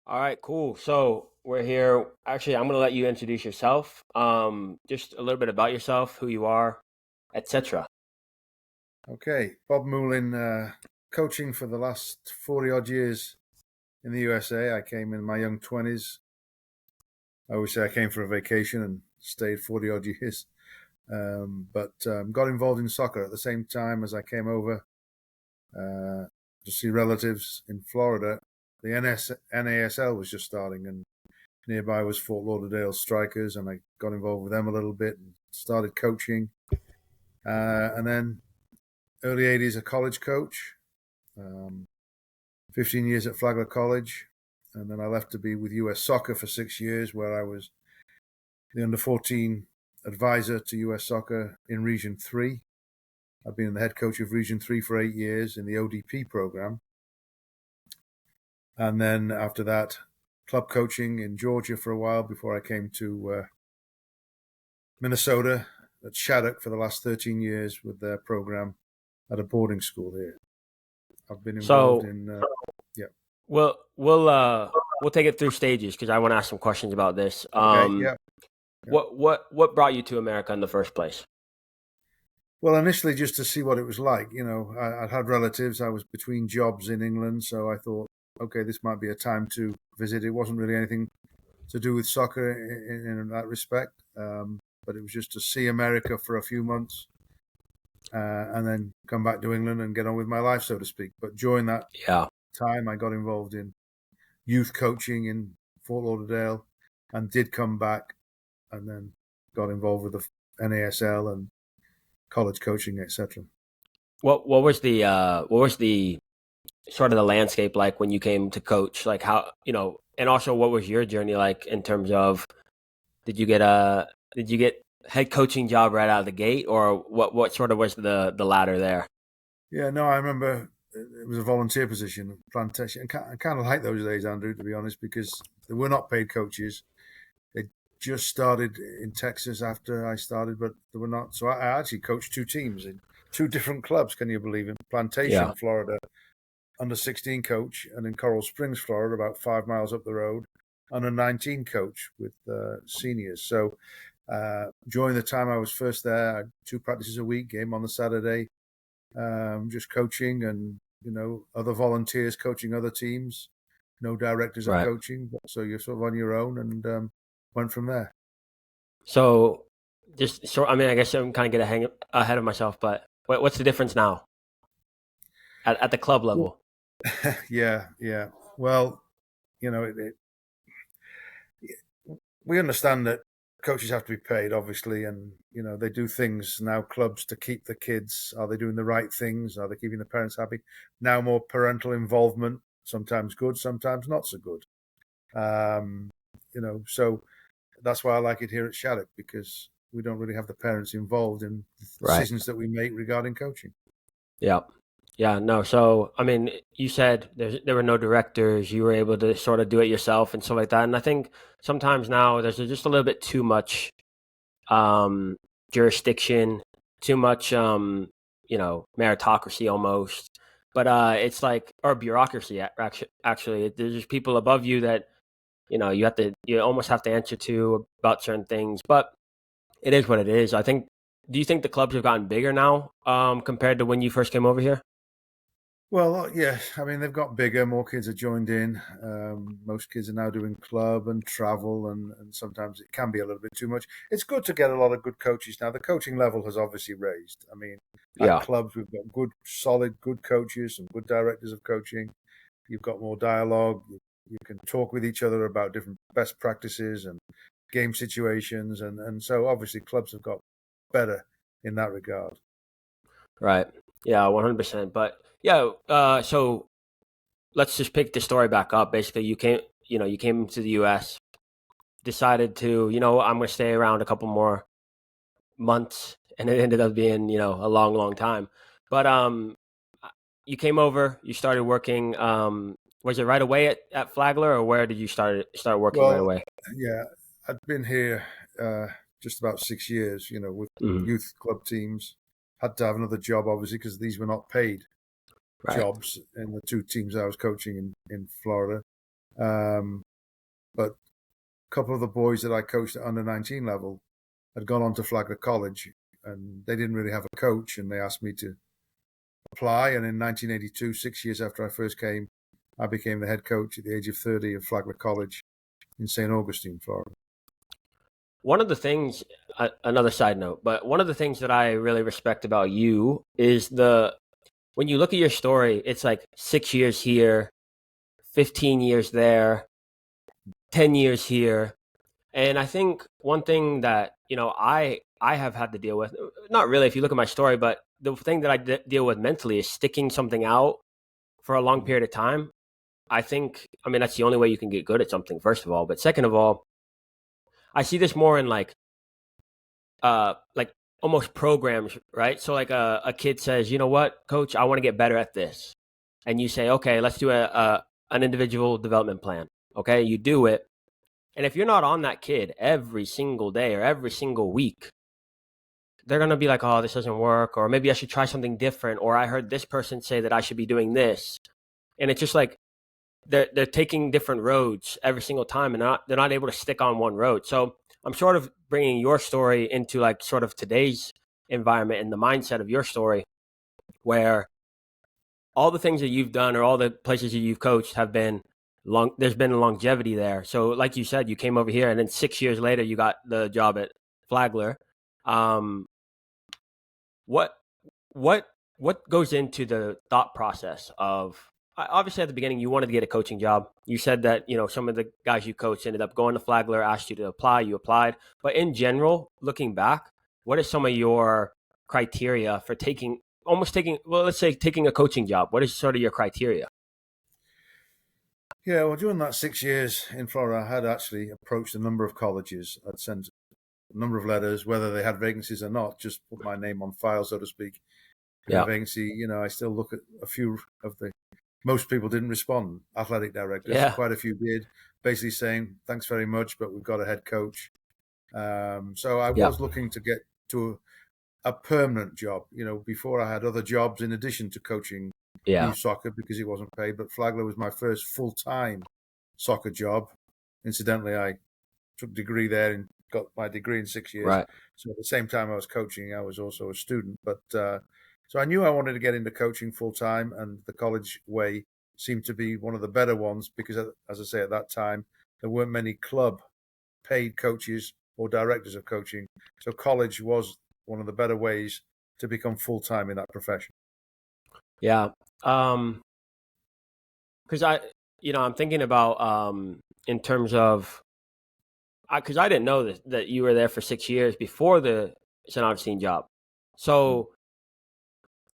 All right, cool. So we're here. Actually, I'm gonna let you introduce yourself. Just a little bit about yourself, who you are, etc. Okay, Bob Moulin, coaching for the last 40 odd years in the USA. I came in my young 20s. I always say I came for a vacation and stayed 40 odd years, but got involved in soccer at the same time as I came over to see relatives in Florida. The NASL was just starting, and nearby was Fort Lauderdale Strikers, and I got involved with them a little bit and started coaching. And then early 80s, a college coach. Um, 15 years at Flagler College, and then I left to be with US Soccer for 6 years, where I was the under 14 advisor to US Soccer in Region 3. I've been the head coach of Region 3 for 8 years in the ODP program. And then after that, club coaching in Georgia for a while before I came to Minnesota at Shattuck for the last 13 years with their program at a boarding school here. I've been involved So in, yeah. we'll take it through stages because I want to ask some questions about this. Okay, yeah. Yeah. What brought you to America in the first place? Well, initially just to see what it was like. I'd had relatives. I was between jobs in England, so I thought, okay, this might be a time to visit. It wasn't really anything to do with soccer in that respect, but it was just to see America for a few months and then come back to England and get on with my life, so to speak. But during that Yeah, time, I got involved in youth coaching in Fort Lauderdale and did come back and then got involved with the NASL and college coaching, etc. what was the sort of the landscape like when you came to coach? Like how and also what was your journey like in terms of did you get a did you get head coaching job right out of the gate, or what sort of was the ladder there? Yeah, no, I remember it was a volunteer position, plantation. I kind of like those days, Andrew, to be honest, because they were not paid coaches. They just started in Texas after I started, but they were not. So I actually coached two teams in two different clubs. Can you believe it? Yeah, Plantation, Florida, under 16 coach, and in Coral Springs, Florida, about 5 miles up the road, under 19 coach with seniors. So during the time I was first there, I had two practices a week, game on the Saturday, just coaching and other volunteers coaching other teams. No directors of right. coaching, so you're sort of on your own, and went from there. So just I mean, I guess I'm kind of get ahead of myself, but what's the difference now at the club level? Yeah, yeah. Well, we understand that coaches have to be paid, obviously, and they do things now. Clubs to keep the kids. Are they doing the right things? Are they keeping the parents happy? Now more parental involvement. Sometimes good, sometimes not so good. Um, so that's why I like it here at Shattuck, because we don't really have the parents involved in the Right. decisions that we make regarding coaching. Yeah. Yeah. No. So I mean, you said there were no directors. You were able to sort of do it yourself and stuff like that. And I think sometimes now there's just a little bit too much um, jurisdiction, too much meritocracy almost. But it's like or bureaucracy actually. There's just people above you that you almost have to answer to about certain things. But it is what it is. I think. Do you think the clubs have gotten bigger now compared to when you first came over here? Well, yeah, I mean, they've got bigger, more kids have joined in. Most kids are now doing club and travel, and sometimes it can be a little bit too much. It's good to get a lot of good coaches now. The coaching level has obviously raised. I mean, at Yeah. clubs, we've got good, solid, good coaches and good directors of coaching. You've got more dialogue. You can talk with each other about different best practices and game situations. And so obviously clubs have got better in that regard. Right. Yeah. 100%. But yeah. So let's just pick the story back up. Basically, you came to the U.S., decided to, I'm going to stay around a couple more months, and it ended up being, a long, long time. But you came over, you started working. Was it right away at Flagler, or where did you start working right Well, away? yeah, I'd been here just about 6 years, with Hmm. youth club teams. Had to have another job, obviously, because these were not paid Right. jobs in the two teams I was coaching in Florida. But a couple of the boys that I coached at under 19 level had gone on to Flagler College, and they didn't really have a coach, and they asked me to apply. And in 1982, 6 years after I first came, I became the head coach at the age of 30 of Flagler College in St. Augustine, Florida. One of the things, another side note, but one of the things that I really respect about you is when you look at your story, it's like 6 years here, 15 years there, 10 years here. And I think one thing that, I have had to deal with, not really if you look at my story, but the thing that I deal with mentally is sticking something out for a long period of time. That's the only way you can get good at something, first of all. But second of all, I see this more in like almost programs, right? So like a kid says, you know what, coach, I want to get better at this. And you say, okay, let's do an individual development plan. Okay, you do it. And if you're not on that kid every single day or every single week, they're going to be like, oh, this doesn't work. Or maybe I should try something different. Or I heard this person say that I should be doing this. And it's just like they're taking different roads every single time, and they're not able to stick on one road. So I'm sort of bringing your story into like sort of today's environment and the mindset of your story, where all the things that you've done or all the places that you've coached have been long. There's been longevity there. So like you said, you came over here and then 6 years later, you got the job at Flagler. What goes into the thought process of, obviously at the beginning you wanted to get a coaching job. You said that, some of the guys you coached ended up going to Flagler, asked you to apply, you applied. But in general, looking back, what are some of your criteria for taking a coaching job? What is sort of your criteria? Yeah, well, during that 6 years in Florida, I had actually approached a number of colleges. I'd sent a number of letters, whether they had vacancies or not, just put my name on file, so to speak. Yeah. Vacancy, I still look at a few of most people didn't respond. Athletic directors, yeah. Quite a few did, basically saying, thanks very much, but we've got a head coach. So I was looking to get to a permanent job. Before I had other jobs in addition to coaching youth soccer because it wasn't paid, but Flagler was my first full-time soccer job. Incidentally, I took a degree there and got my degree in 6 years. Right. So at the same time I was coaching, I was also a student. But so I knew I wanted to get into coaching full-time, and the college way seemed to be one of the better ones because, as I say, at that time, there weren't many club paid coaches or directors of coaching. So college was one of the better ways to become full-time in that profession. Yeah. Because I'm thinking about in terms of, because I didn't know that you were there for 6 years before the St. Augustine job. So,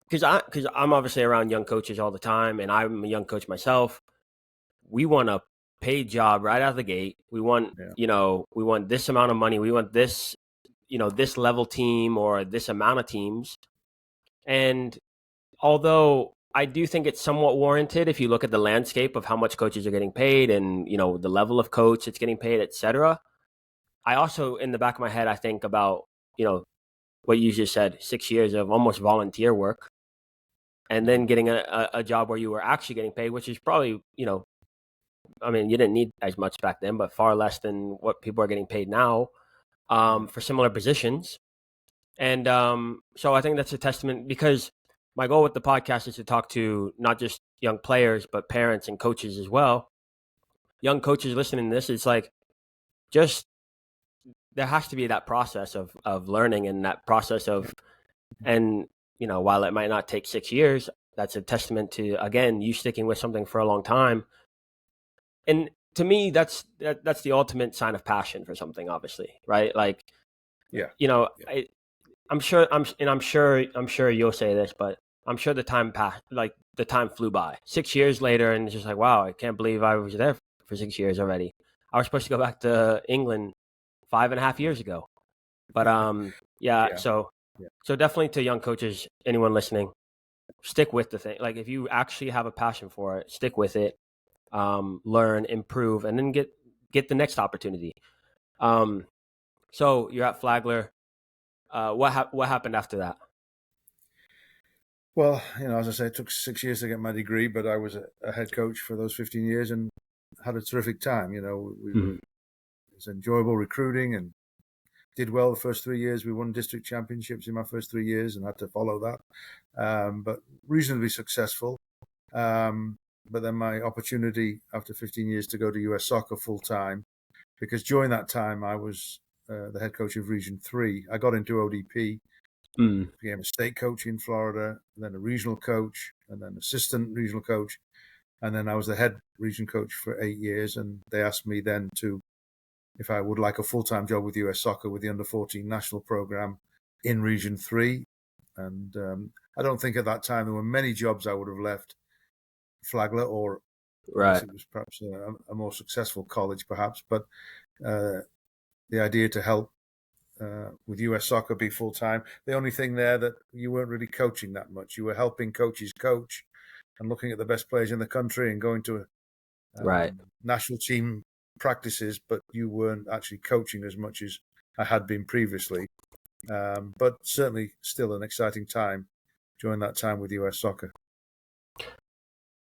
because I'm obviously around young coaches all the time, and I'm a young coach myself. We want a paid job right out of the gate. We want, we want this amount of money. We want this, this level team or this amount of teams. And although I do think it's somewhat warranted if you look at the landscape of how much coaches are getting paid and, the level of coach that's getting paid, et cetera. I also, in the back of my head, I think about, what you just said, 6 years of almost volunteer work, and then getting a job where you were actually getting paid, which is probably, you didn't need as much back then, but far less than what people are getting paid now for similar positions. And so I think that's a testament, because my goal with the podcast is to talk to not just young players, but parents and coaches as well. Young coaches listening to this, it's like, just, there has to be that process of learning and that process of, and, while it might not take 6 years, that's a testament to, again, you sticking with something for a long time. And to me, that's the ultimate sign of passion for something, obviously, right? Like, I'm sure you'll say this, but I'm sure the time passed, like the time flew by. 6 years later, and it's just like, wow, I can't believe I was there for 6 years already. I was supposed to go back to England 5.5 years ago. But so definitely to young coaches, anyone listening, stick with the thing. Like, if you actually have a passion for it, stick with it, learn, improve, and then get the next opportunity. So you're at Flagler. What happened after that? Well, as I say, it took 6 years to get my degree, but I was a head coach for those 15 years. And had a terrific time. You know, Hmm. it was enjoyable recruiting and did well the first 3 years. We won district championships in my first 3 years and had to follow that, but reasonably successful. But then my opportunity after 15 years to go to US Soccer full time, because during that time I was the head coach of Region 3. I got into ODP, Mm. became a state coach in Florida, and then a regional coach, and then assistant regional coach. And then I was the head region coach for 8 years. And they asked me then if I would like a full-time job with US Soccer with the under-14 national program in Region 3. And I don't think at that time there were many jobs I would have left Flagler, or unless Right. it was perhaps a more successful college, perhaps. But the idea to help with US Soccer be full time. The only thing there that you weren't really coaching that much. You were helping coaches coach and looking at the best players in the country and going to Right. national team practices, but you weren't actually coaching as much as I had been previously. But certainly still an exciting time during that time with US Soccer.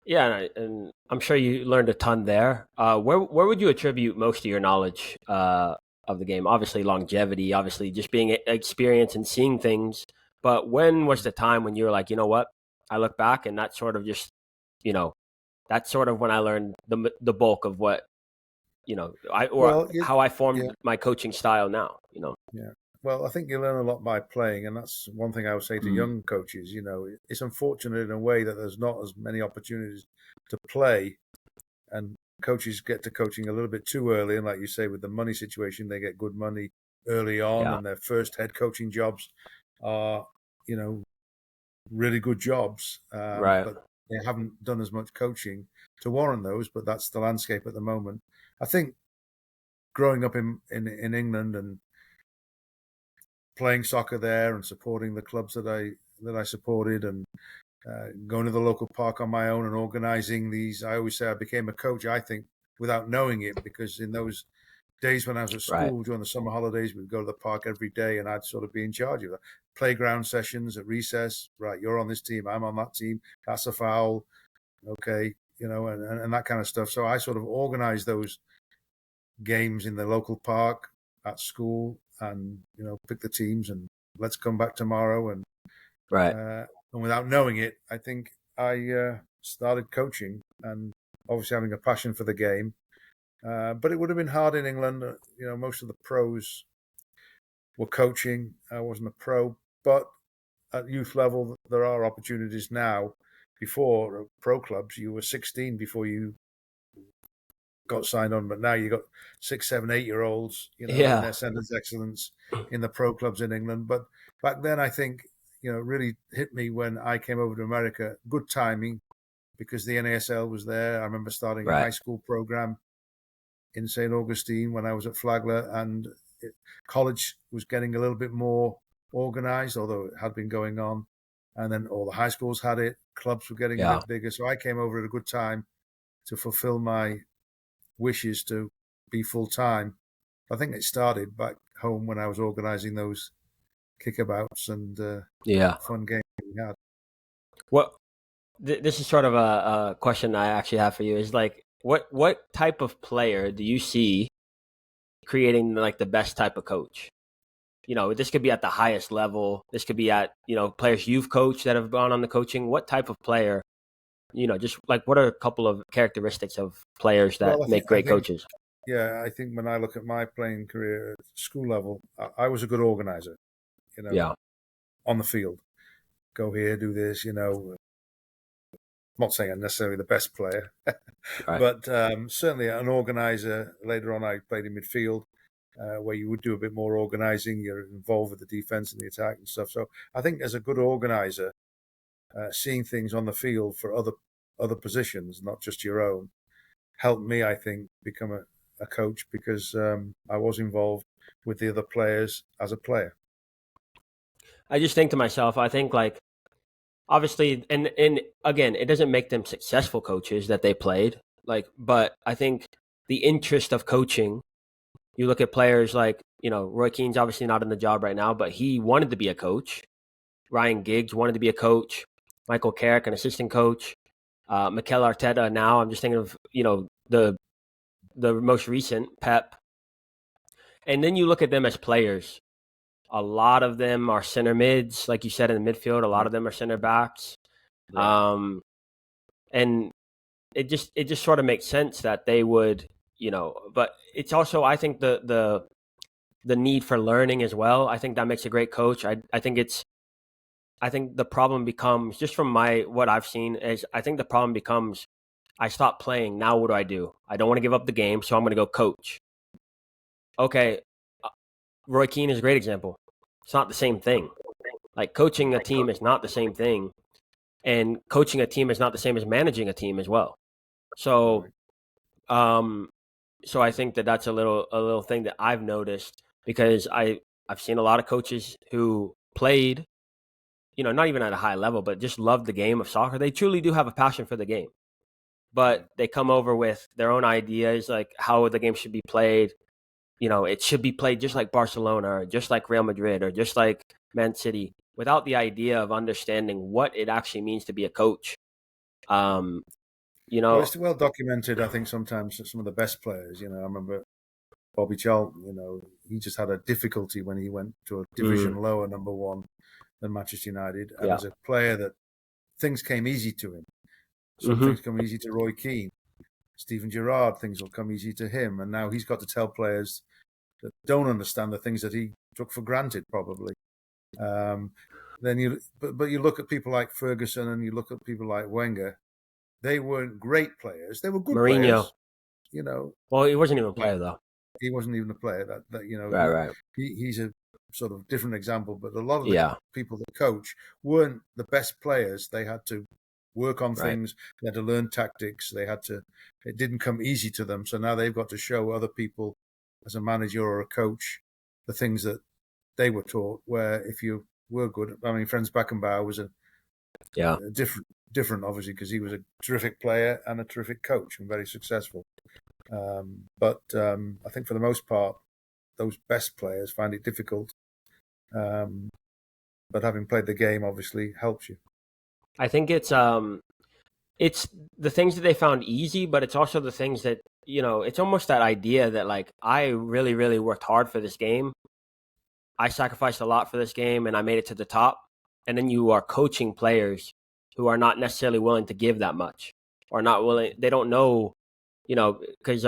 Yeah, and I'm sure you learned a ton there. Where would you attribute most of your knowledge of the game? Obviously, longevity. Obviously, just being experienced and seeing things. But when was the time when you were like, you know what? I look back, and that sort of just, you know, that's sort of when I learned the bulk of what or Well, how I yeah, formed my coaching style now. yeah. Well, I think you learn a lot by playing, and that's one thing I would say to Mm. young coaches. You know, it's unfortunate in a way that there's not as many opportunities to play, and coaches get to coaching a little bit too early. And like you say, with the money situation, they get good money early on, Yeah. and their first head coaching jobs are, you know, really good jobs, Right. but they haven't done as much coaching to warrant those. But that's the landscape at the moment. I think growing up in England and playing soccer there and supporting the clubs that I supported, and going to the local park on my own and organizing these. I always say I became a coach, I think, without knowing it, because in those days when I was at Right. school during the summer holidays, we'd go to the park every day and I'd sort of be in charge of the playground sessions at recess. Right, you're on this team, I'm on that team, that's a foul. Okay, you know, and that kind of stuff. So I sort of organized those games in the local park at school, and you know, pick the teams and let's come back tomorrow. Right. And without knowing it, I think I started coaching, and obviously having a passion for the game. But it would have been hard in England. You know, most of the pros were coaching. I wasn't a pro, but at youth level, there are opportunities now. Before pro clubs, you were 16 before you got signed on, but now you got 6, 7, 8 year olds, you know, in Yeah. their centres of excellence in the pro clubs in England. But back then, I think, you know, it really hit me when I came over to America. Good timing, because the NASL was there. I remember starting a Right. high school program in St. Augustine when I was at Flagler, and college was getting a little bit more organized, although it had been going on. And then all the high schools had it. Clubs were getting a Yeah. bit bigger. So I came over at a good time to fulfill my wishes to be full time. I think it started back home when I was organizing those kickabouts and Yeah. fun games we had. What this is sort of a question I actually have for you is like what type of player do you see creating like the best type of coach? This could be at the highest level. This could be at, players you've coached that have gone on the coaching. What type of player, just like what are a couple of characteristics of players that Well, make I great think, coaches? yeah, I think when I look at my playing career at school level, I was a good organizer, you know, Yeah. on the field. Go here, do this, you know. I'm not saying I'm necessarily the best player, Right. but certainly an organizer. Later on, I played in midfield, where you would do a bit more organizing. You're involved with the defense and the attack and stuff. So I think as a good organizer, seeing things on the field for other positions, not just your own, helped me, I think, become a coach, because I was involved with the other players as a player. I just think to myself, I think like obviously, and again, it doesn't make them successful coaches that they played. Like, but I think the interest of coaching. You look at players like Roy Keane's obviously not in the job right now, but he wanted to be a coach. Ryan Giggs wanted to be a coach. Michael Carrick, an assistant coach. Mikel Arteta. Now I'm just thinking of the the most recent, Pep, and then you look at them as players. A lot of them are center mids, like you said, in the midfield. A lot of them are center backs. Right. And it just sort of makes sense that they would, but it's also, I think, the need for learning as well. I think that makes a great coach. I think the problem becomes, just from what I've seen, is I think the problem becomes, I stop playing. Now what do? I don't want to give up the game, so I'm going to go coach. Okay, Roy Keane is a great example. It's not the same thing. Like, coaching a team is not the same thing, and coaching a team is not the same as managing a team as well. So, so I think that's a little thing that I've noticed, because I've seen a lot of coaches who played, not even at a high level, but just love the game of soccer. They truly do have a passion for the game, but they come over with their own ideas, like how the game should be played. It should be played just like Barcelona, or just like Real Madrid, or just like Man City, without the idea of understanding what it actually means to be a coach. Well, it's well documented. I think sometimes some of the best players. I remember Bobby Charlton. He just had a difficulty when he went to a division lower, number one, than Manchester United, and as a player, that things came easy to him. Some things come easy to Roy Keane. Steven Gerrard, things will come easy to him, and now he's got to tell players that don't understand the things that he took for granted, probably. But you look at people like Ferguson, and you look at people like Wenger. They weren't great players. They were good Mourinho. players. Well, he wasn't even a player, though. He wasn't even a player. Right. He's a sort of different example. But a lot of the people that coach weren't the best players. They had to work on things. They had to learn tactics. It didn't come easy to them. So now they've got to show other people, as a manager or a coach, the things that they were taught. Where if you were good, Franz Beckenbauer was a different, obviously, because he was a terrific player and a terrific coach and very successful. But I think for the most part, those best players find it difficult. But having played the game obviously helps you. I think it's the things that they found easy, but it's also the things that, it's almost that idea that, like, I really, really worked hard for this game. I sacrificed a lot for this game, and I made it to the top. And then you are coaching players who are not necessarily willing to give that much, or not willing. They don't know, because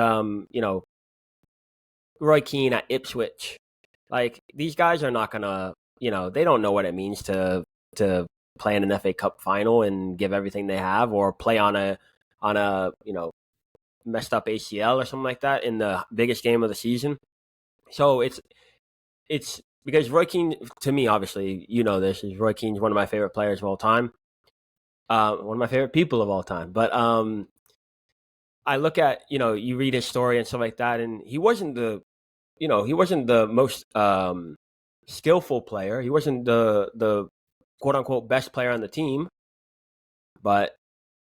Roy Keane at Ipswich, like, these guys are not gonna, they don't know what it means to play in an FA Cup final and give everything they have, or play on a messed up ACL or something like that in the biggest game of the season. So it's because Roy Keane, to me, obviously, Roy Keane's one of my favorite players of all time, one of my favorite people of all time. But I look at, you read his story and stuff like that, and he wasn't the most skillful player. He wasn't the quote unquote best player on the team, but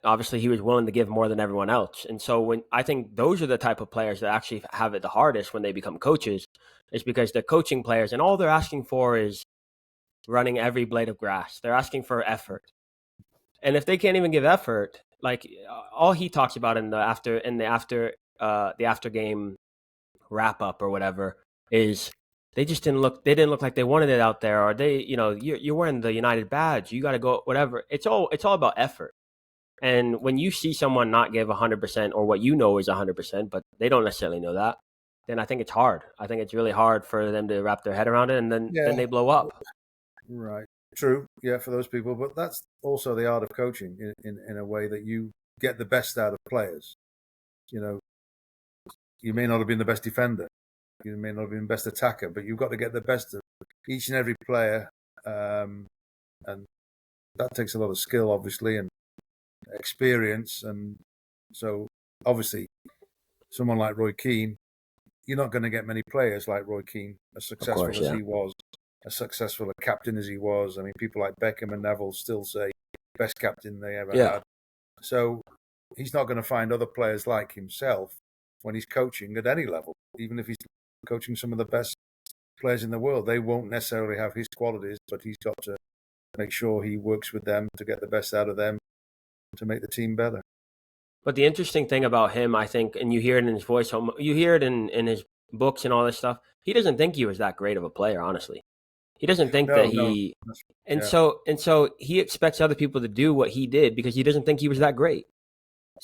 obviously he was willing to give more than everyone else. And so I think those are the type of players that actually have it the hardest when they become coaches, is because they're coaching players and all they're asking for is running every blade of grass. They're asking for effort. And if they can't even give effort, like, all he talks about in the after game wrap up or whatever is, they didn't look like they wanted it out there, or you're wearing the United badge, you got to go, whatever. It's all about effort. And when you see someone not give 100%, or what is 100%, but they don't necessarily know that, then I think it's hard. I think it's really hard for them to wrap their head around it, and then they blow up. Right. True. Yeah, for those people. But that's also the art of coaching in a way that you get the best out of players. You may not have been the best defender. You may not have been the best attacker, but you've got to get the best of each and every player. And that takes a lot of skill, obviously, and experience. And so, obviously, someone like Roy Keane, you're not going to get many players like Roy Keane, as successful as he was, as successful a captain as he was. I mean, people like Beckham and Neville still say best captain they ever had. So he's not going to find other players like himself when he's coaching at any level, even if he's coaching some of the best players in the world. They won't necessarily have his qualities, but he's got to make sure he works with them to get the best out of them, to make the team better. But the interesting thing about him, I think, and you hear it in his voice, you hear it in his books and all this stuff. He doesn't think he was that great of a player, honestly. He doesn't think that No. he, Yeah. and so he expects other people to do what he did because he doesn't think he was that great.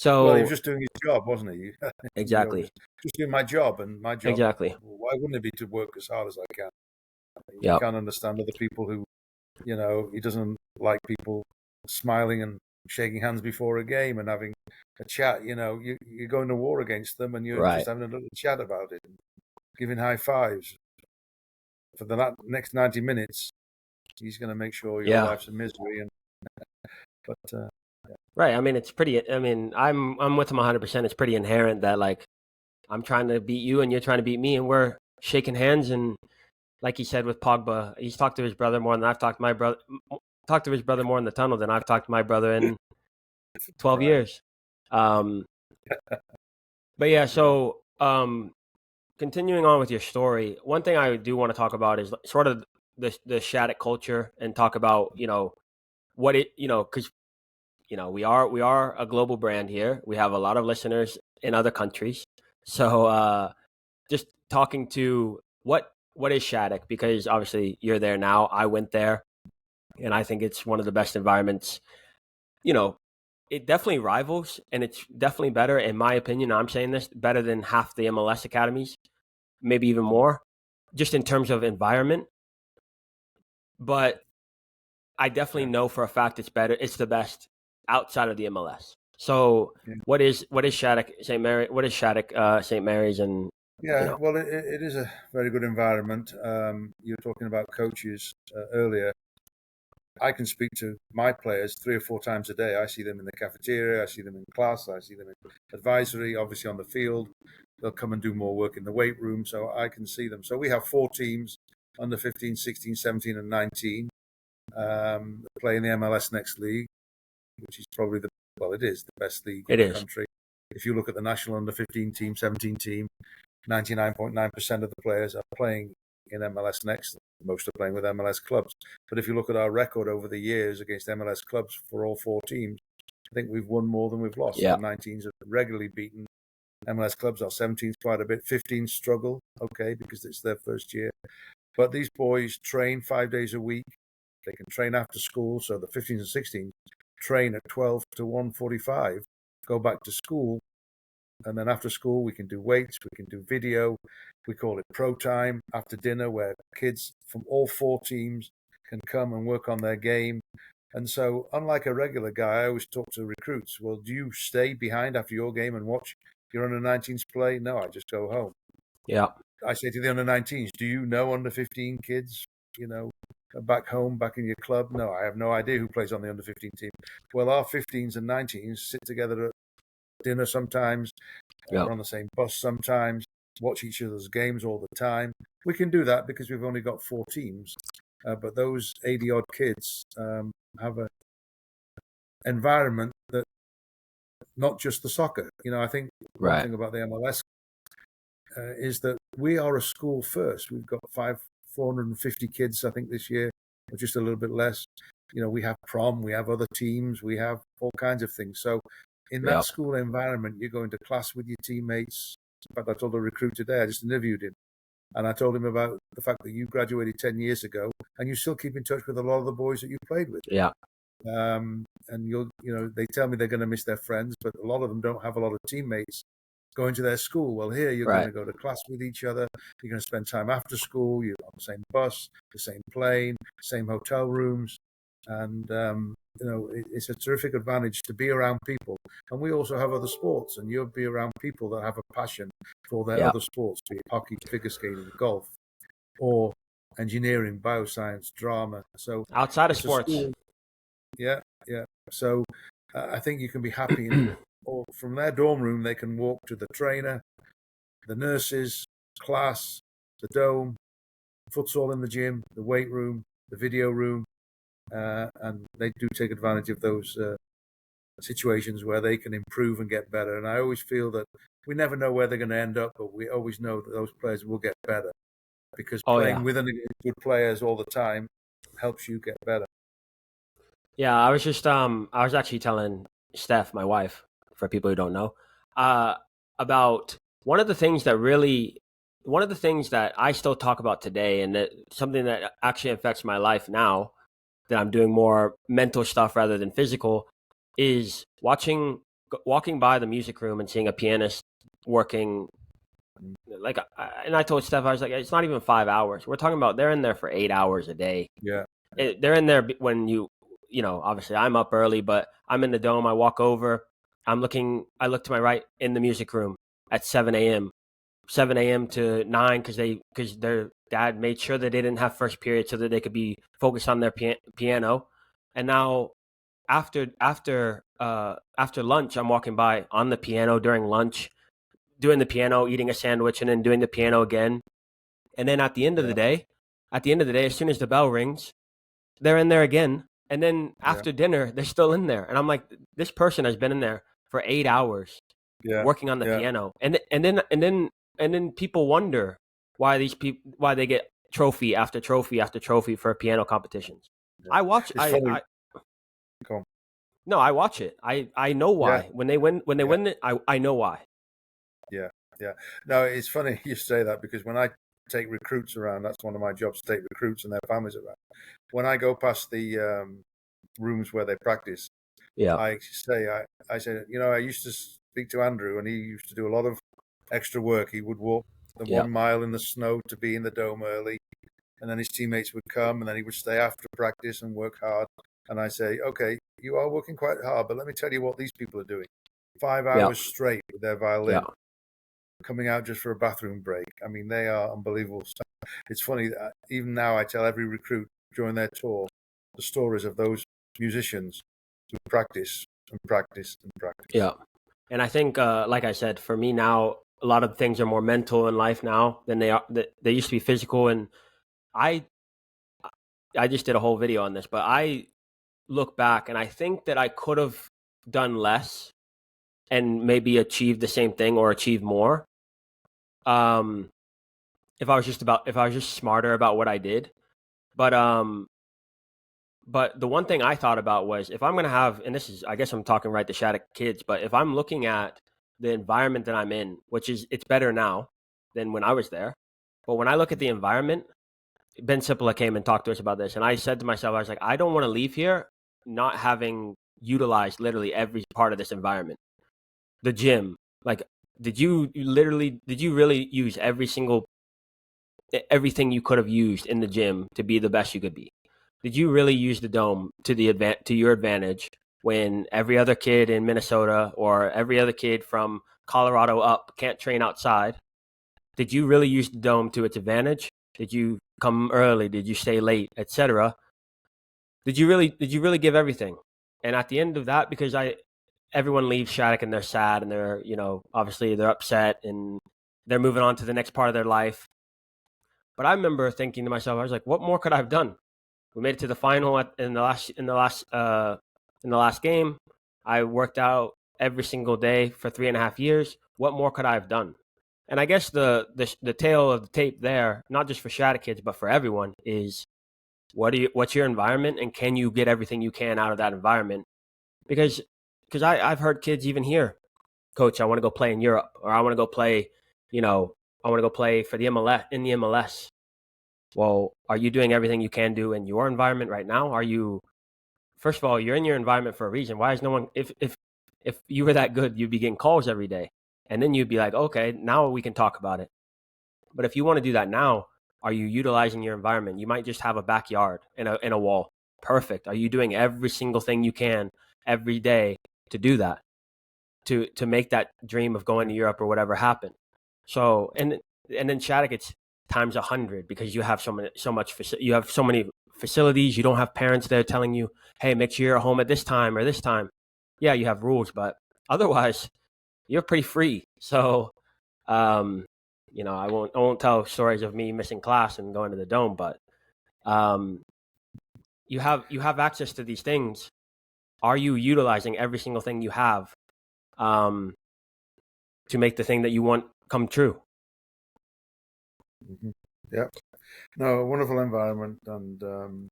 Well, he was So just doing his job, wasn't he? exactly, Just doing my job, and my job. exactly. Why wouldn't it be to work as hard as I can? You Yeah, can't understand other people who, he doesn't like people smiling and shaking hands before a game and having a chat. You're going to war against them, and you're just right. having a little chat about it, and giving high fives for the next 90 minutes. He's going to make sure your Yeah, life's a misery. But right. I mean, it's pretty. I mean, I'm with him 100%. It's pretty inherent that like I'm trying to beat you and you're trying to beat me, and we're shaking hands. And like he said with Pogba, he's talked to his brother more than I've talked to my brother. Talked to his brother more in the tunnel than I've talked to my brother in 12 right, years. Um, but yeah, so continuing on with your story, one thing I do want to talk about is sort of the Shattuck culture and talk about what it because we are a global brand here. We have a lot of listeners in other countries, so just talking to what is Shattuck, because obviously you're there now. I went there, and I think it's one of the best environments. You know, it definitely rivals, and it's definitely better, in my opinion. I'm saying this better than half the MLS academies, maybe even more, just in terms of environment. But I definitely yeah, know for a fact it's better. It's the best outside of the MLS. So yeah. what is Shattuck St. Mary? What is Shattuck St. Mary's? And you Yeah, know, well, it is a very good environment. You were talking about coaches earlier. I can speak to my players 3 or 4 times a day. I see them in the cafeteria, I see them in class, I see them in advisory, obviously on the field. They'll come and do more work in the weight room, so I can see them. So we have 4 teams under 15, 16, 17, and 19 play in the MLS Next League, which is probably it is the best league in it the is. country. If you look at the national under 15 team, 17 team, 99.9% of the players are playing in MLS Next. Most are playing with MLS clubs. But if you look at our record over the years against MLS clubs for all 4 teams, I think we've won more than we've lost. Yeah. Our 19s have regularly beaten MLS clubs. Our 17s quite a bit. 15s struggle, okay, because it's their first year. But these boys train 5 days a week. They can train after school. So the 15s and 16s train at 12 to 1:45, go back to school, and then after school we can do weights, we can do video. We call it pro time after dinner, where kids from all 4 teams can come and work on their game. And so, unlike a regular guy, I always talk to recruits. Well, do you stay behind after your game and watch your under 19s play? No, I just go home. Yeah. I say to the under 19s, do you know under 15 kids, back home, back in your club? No, I have no idea who plays on the under 15 team. Well, our 15s and 19s sit together at dinner sometimes. Yeah. We're on the same bus sometimes, watch each other's games all the time. We can do that because we've only got 4 teams. But those 80 odd kids have an environment that, not just the soccer. I think one Right. thing about the MLS is that we are a school first. We've got 450 kids, I think, this year, or just a little bit less. We have prom, we have other teams, we have all kinds of things. So in Yeah. that school environment, you're going to class with your teammates. In fact, I told a recruit today, I just interviewed him, and I told him about the fact that you graduated 10 years ago and you still keep in touch with a lot of the boys that you played with. Yeah. And they tell me they're going to miss their friends, but a lot of them don't have a lot of teammates going to their school. Well, here you're going Right. to go to class with each other. You're going to spend time after school. You're on the same bus, the same plane, same hotel rooms. And, it's a terrific advantage to be around people. And we also have other sports, and you'll be around people that have a passion for their Yeah. other sports, be it hockey, figure skating, golf, or engineering, bioscience, drama. So Outside of it's a sports. school. Yeah, yeah. So I think you can be happy in, or from their dorm room, they can walk to the trainer, the nurses, class, the dome, futsal in the gym, the weight room, the video room, and they do take advantage of those situations where they can improve and get better. And I always feel that we never know where they're going to end up, but we always know that those players will get better, because Oh playing yeah. with and against good players all the time helps you get better. Yeah. I was actually telling Steph, my wife, for people who don't know, about one of the things that I still talk about today, and that something that actually affects my life now, that I'm doing more mental stuff rather than physical, is walking by the music room and seeing a pianist working. Like, and I told Steph, I was like, it's not even 5 hours. We're talking about they're in there for 8 hours a day. Yeah. They're in there when obviously I'm up early, but I'm in the dome. I walk over. I look to my right in the music room at 7 a.m. 7 a.m. to 9 because their dad made sure that they didn't have first period so that they could be focused on their piano. And now after lunch, I'm walking by on the piano during lunch, doing the piano, eating a sandwich, and then doing the piano again. And then at the end of the day, as soon as the bell rings, they're in there again. And then after dinner, they're still in there. And I'm like, this person has been in there for 8 hours working on the piano. And then people wonder why they get trophy after trophy after trophy for piano competitions. I watch No, I watch it. I know why. When they win it, I know why. Yeah. No, it's funny you say that, because when I take recruits around, that's one of my jobs, to take recruits and their families around. When I go past the rooms where they practice, I say, I used to speak to Andrew, and he used to do a lot of extra work. He would walk the 1 mile in the snow to be in the dome early, and then his teammates would come, and then he would stay after practice and work hard. And I say, okay, you are working quite hard, but let me tell you what these people are doing. 5 hours straight with their violin, coming out just for a bathroom break. I mean, they are unbelievable. It's funny that even now I tell every recruit during their tour the stories of those musicians who practice and practice and practice. Yeah. And I think, like I said, for me now, a lot of things are more mental in life now than they used to be physical. And I just did a whole video on this, but I look back and I think that I could have done less and maybe achieved the same thing or achieved more. If I was just smarter about what I did. But the one thing I thought about was, if I'm going to have, and this is, I guess I'm talking right to Shattuck kids, but if I'm looking at the environment that I'm in, it's better now than when I was there. But when I look at the environment, Ben Cipolla came and talked to us about this. And I said to myself, I was like, I don't want to leave here not having utilized literally every part of this environment. The gym, like, did you really use everything you could have used in the gym to be the best you could be? Did you really use the dome to your advantage when every other kid in Minnesota or every other kid from Colorado up can't train outside? Did you really use the dome to its advantage? Did you come early? Did you stay late, etc.? Did you really give everything? And at the end of that, because everyone leaves Shattuck and they're sad and they're, obviously they're upset and they're moving on to the next part of their life. But I remember thinking to myself, I was like, what more could I have done? We made it to the final in the last game. I worked out every single day for 3.5 years. What more could I have done? And I guess the tale of the tape there, not just for Shattuck kids, but for everyone, is what's your environment, and can you get everything you can out of that environment? Because I've heard kids even here, Coach, I want to go play in Europe, or I want to go play, for the MLS in the MLS. Well, are you doing everything you can do in your environment right now? First of all, you're in your environment for a reason. Why is no one, if you were that good, you'd be getting calls every day. And then you'd be like, okay, now we can talk about it. But if you want to do that now, are you utilizing your environment? You might just have a backyard and a wall. Perfect. Are you doing every single thing you can every day to do that? To make that dream of going to Europe or whatever happen? So, and then Shattuck, it's times 100, because you have you have so many facilities. You don't have parents there telling you, hey, make sure you're at home at this time or this time. Yeah, you have rules, but otherwise you're pretty free. So, I won't tell stories of me missing class and going to the dome, but you have access to these things. Are you utilizing every single thing you have to make the thing that you want come true? Mm-hmm. Yeah. No, a wonderful environment, and the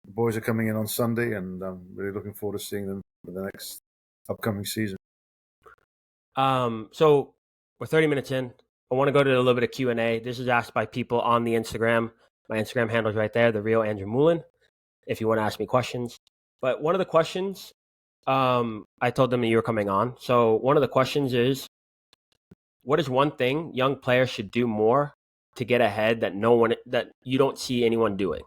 boys are coming in on Sunday, and I'm really looking forward to seeing them for the next upcoming season. So we're 30 minutes in. I want to go to a little bit of Q&A. This is asked by people on the Instagram. My Instagram handle is right there, the real Andrew Moulin, if you want to ask me questions. But one of the questions, I told them that you were coming on. So one of the questions is, what is one thing young players should do more to get ahead that you don't see anyone doing?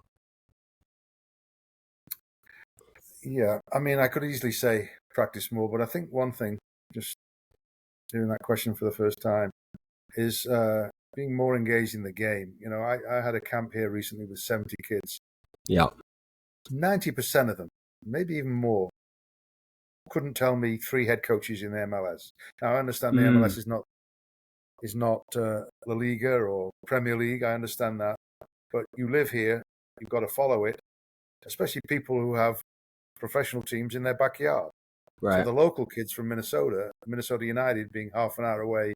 Yeah, I mean, I could easily say practice more, but I think one thing, just doing that question for the first time, is being more engaged in the game. You know, I had a camp here recently with 70 kids. Yeah. 90% of them, maybe even more, couldn't tell me three head coaches in the MLS. Now, I understand the MLS is not La Liga or Premier League. I understand that, but you live here, you've got to follow it. Especially people who have professional teams in their backyard. So Right. the local kids from Minnesota, Minnesota United being half an hour away,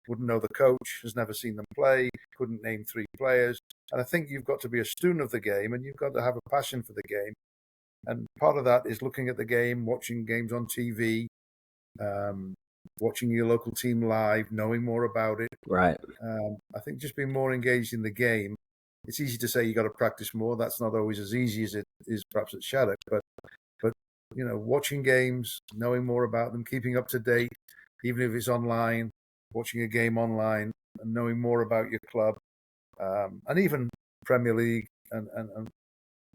wouldn't know the coach, has never seen them play, couldn't name three players. And I think you've got to be a student of the game and you've got to have a passion for the game. And part of that is looking at the game, watching games on TV, um, watching your local team live, knowing more about it. Right. I think just being more engaged in the game. It's easy to say you got to practice more. That's not always as easy as it is perhaps at Shattuck, but you know, watching games, knowing more about them, keeping up to date, even if it's online, watching a game online, and knowing more about your club, and even Premier League, and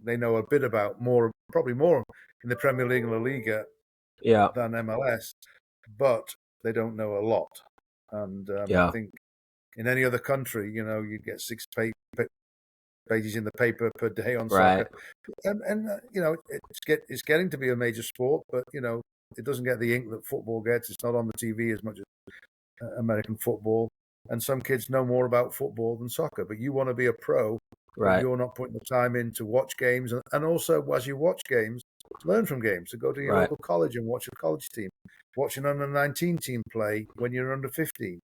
they know a bit about more, probably more in the Premier League and La Liga Yeah. than MLS, but they don't know a lot. And I Yeah. think in any other country, you know, you get pages in the paper per day on Right. soccer, and you know it's getting to be a major sport, but you know it doesn't get the ink that football gets. It's not on the TV as much as American football, and some kids know more about football than soccer. But you want to be a pro, but Right. you're not putting the time in to watch games, and also as you watch games, learn from games. So go to your Right. local college and watch a college team, watch an under 19 team play when you're under 15.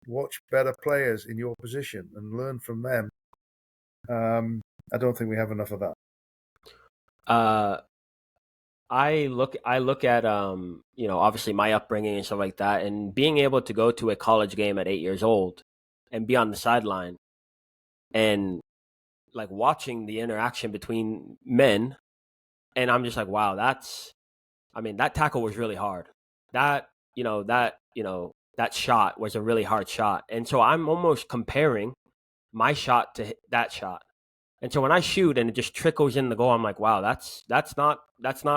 Watch better players in your position and learn from them. I don't think we have enough of that. Uh, I look at obviously my upbringing and stuff like that, and being able to go to a college game at 8 years old and be on the sideline and like watching the interaction between men, and I'm just like, wow, that tackle was really hard. That shot was a really hard shot, and so I'm almost comparing my shot to that shot. And so when I shoot and it just trickles in the goal, I'm like, wow, that's not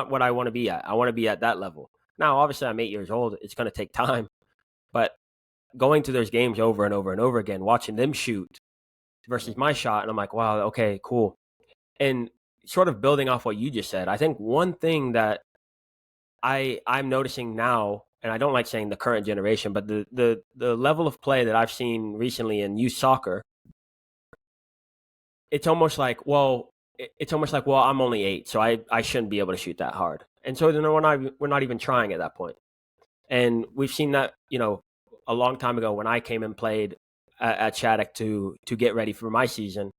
what I want to be at. I want to be at that level. Now, obviously, I'm 8 years old. It's going to take time, but going to those games over and over and over again, watching them shoot versus my shot, and I'm like, wow, okay, cool. And sort of building off what you just said, I think one thing that I'm noticing now, and I don't like saying the current generation, but the level of play that I've seen recently in youth soccer, it's almost like, well, I'm only 8, so I shouldn't be able to shoot that hard. And so then we're not even trying at that point. And we've seen that, a long time ago when I came and played at Shattuck to get ready for my season,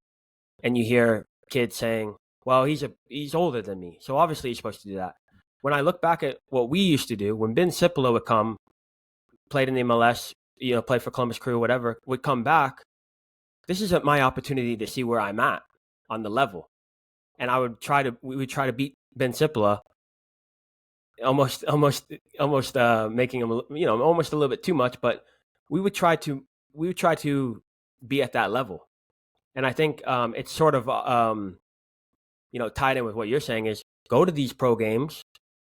and you hear kids saying, "Well, he's older than me, so obviously he's supposed to do that." When I look back at what we used to do, when Ben Cipolla would come, played in the MLS, played for Columbus Crew, whatever, would come back, this is my opportunity to see where I'm at on the level. And we would try to beat Ben Cipolla, almost making him, almost a little bit too much, but we would try to be at that level. And I think it's sort of tied in with what you're saying is go to these pro games,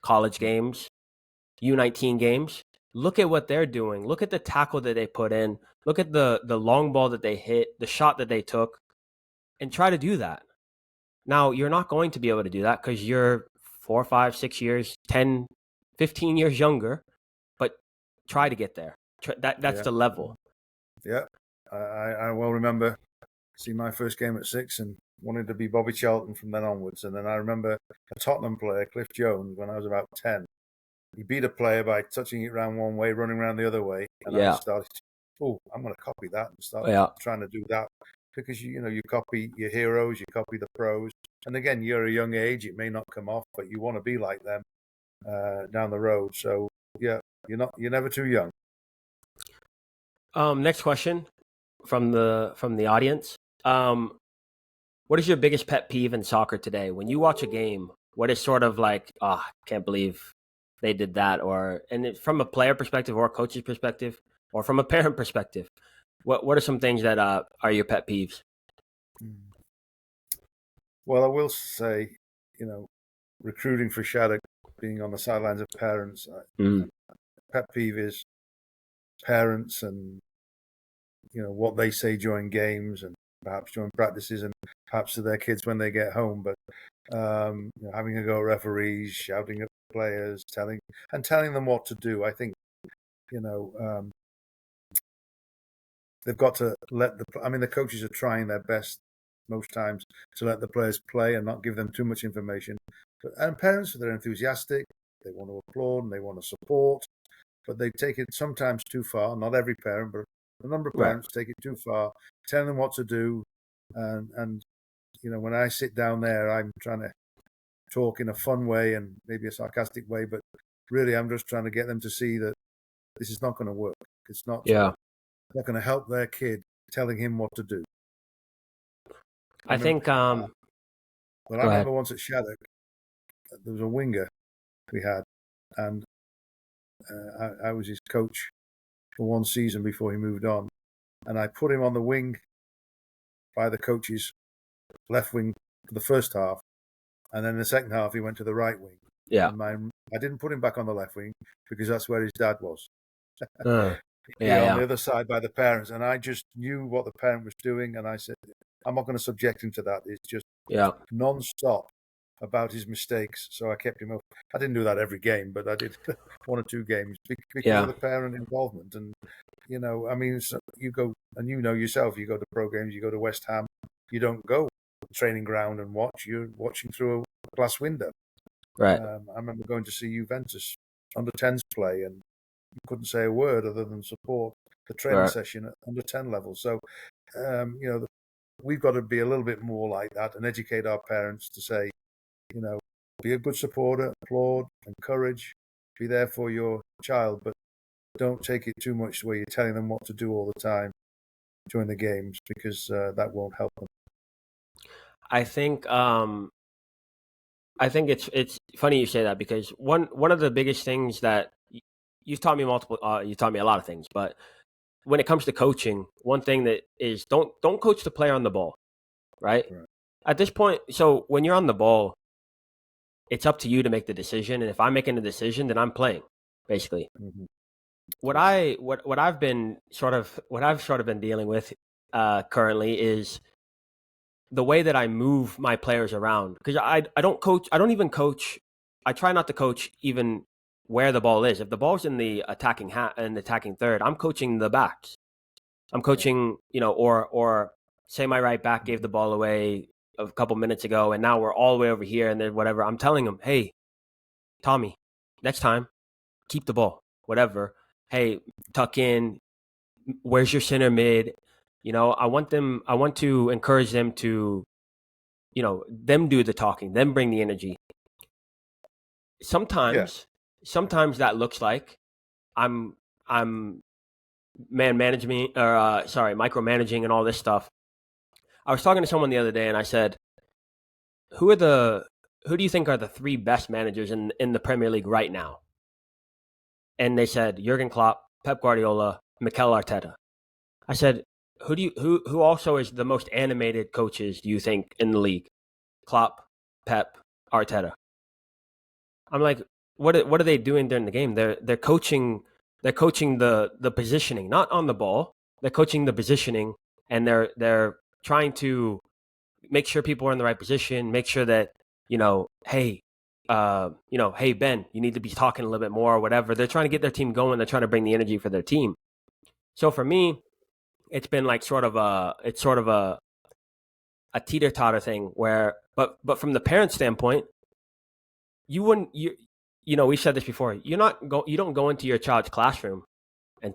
college games, U19 games. Look at what they're doing. Look at the tackle that they put in. Look at the long ball that they hit, the shot that they took, and try to do that. Now, you're not going to be able to do that because you're 4, 5, 6 years, 10, 15 years younger, but try to get there. That's Yeah, the level. yeah. I well remember seeing my first game at 6 and wanted to be Bobby Charlton from then onwards. And then I remember a Tottenham player, Cliff Jones, when I was about 10. He beat a player by touching it around one way, running around the other way, and I Yeah. started, oh, I'm going to copy that and start Yeah. trying to do that because you copy your heroes, you copy the pros, and again, you're a young age, it may not come off, but you want to be like them down the road. So yeah, you're never too young. Next question from the audience. What is your biggest pet peeve in soccer today? When you watch a game, what is sort of like, can't believe they did that, from a player perspective or a coach's perspective or from a parent perspective, what are some things that are your pet peeves? Well, I will say, recruiting for Shattuck, being on the sidelines of parents, pet peeve is parents and what they say during games and perhaps during practices and perhaps to their kids when they get home. But having a go at referees, shouting at players, telling them what to do. I think they've got to the coaches are trying their best most times to let the players play and not give them too much information. And parents, they're enthusiastic, they want to applaud and they want to support, but they take it sometimes too far. Not every parent, but a number of parents take it too far, telling them what to do. And when I sit down there, I'm trying to talk in a fun way and maybe a sarcastic way, but really I'm just trying to get them to see that this is not going to work. It's not going to help their kid telling him what to do. I think I remember once at Shattuck, there was a winger we had, and I was his coach for one season before he moved on, and I put him on the wing by the coach's left wing for the first half, and then in the second half he went to the right wing. Yeah, I didn't put him back on the left wing because that's where his dad was. On the other side by the parents, and I just knew what the parent was doing, and I said, I'm not going to subject him to that. It's just non-stop about his mistakes. So I kept him up. I didn't do that every game, but I did one or two games because of the parent involvement. And, so you go, and yourself, you go to pro games, you go to West Ham, you don't go to the training ground and watch. You're watching through a glass window. Right. I remember going to see Juventus under 10s play, and you couldn't say a word other than support the training session at under 10 level. So, we've got to be a little bit more like that and educate our parents to say, be a good supporter, applaud, encourage, be there for your child, but don't take it too much where you're telling them what to do all the time during the games, because that won't help them. I think it's funny you say that, because one of the biggest things that you've taught me you taught me a lot of things, but when it comes to coaching, one thing that is don't coach the player on the ball, right? At this point, so when you're on the ball, it's up to you to make the decision, and if I'm making the decision, then I'm playing, basically. Mm-hmm. What I've sort of been dealing with currently is the way that I move my players around, because I don't even coach. I try not to coach even where the ball is. If the ball's in the attacking third, I'm coaching the backs. I'm coaching, or say my right back gave the ball away a couple minutes ago, and now we're all the way over here, and then whatever. I'm telling him, hey, Tommy, next time, keep the ball, whatever. Hey, tuck in. Where's your center mid? I want to encourage them to, them do the talking, them bring the energy. Sometimes that looks like I'm micromanaging and all this stuff. I was talking to someone the other day, and I said, who do you think are the three best managers in the Premier League right now? And they said Jurgen Klopp, Pep Guardiola, Mikel Arteta. I said, who also is the most animated coaches do you think in the league? Klopp, Pep, Arteta. I'm like, what are they doing during the game? They're coaching the positioning, not on the ball. They're coaching the positioning, and they're trying to make sure people are in the right position, make sure that, hey, hey, Ben, you need to be talking a little bit more or whatever. They're trying to get their team going. They're trying to bring the energy for their team. So for me, it's been like sort of a teeter-totter thing where, but from the parent standpoint, we've said this before. You don't go into your child's classroom and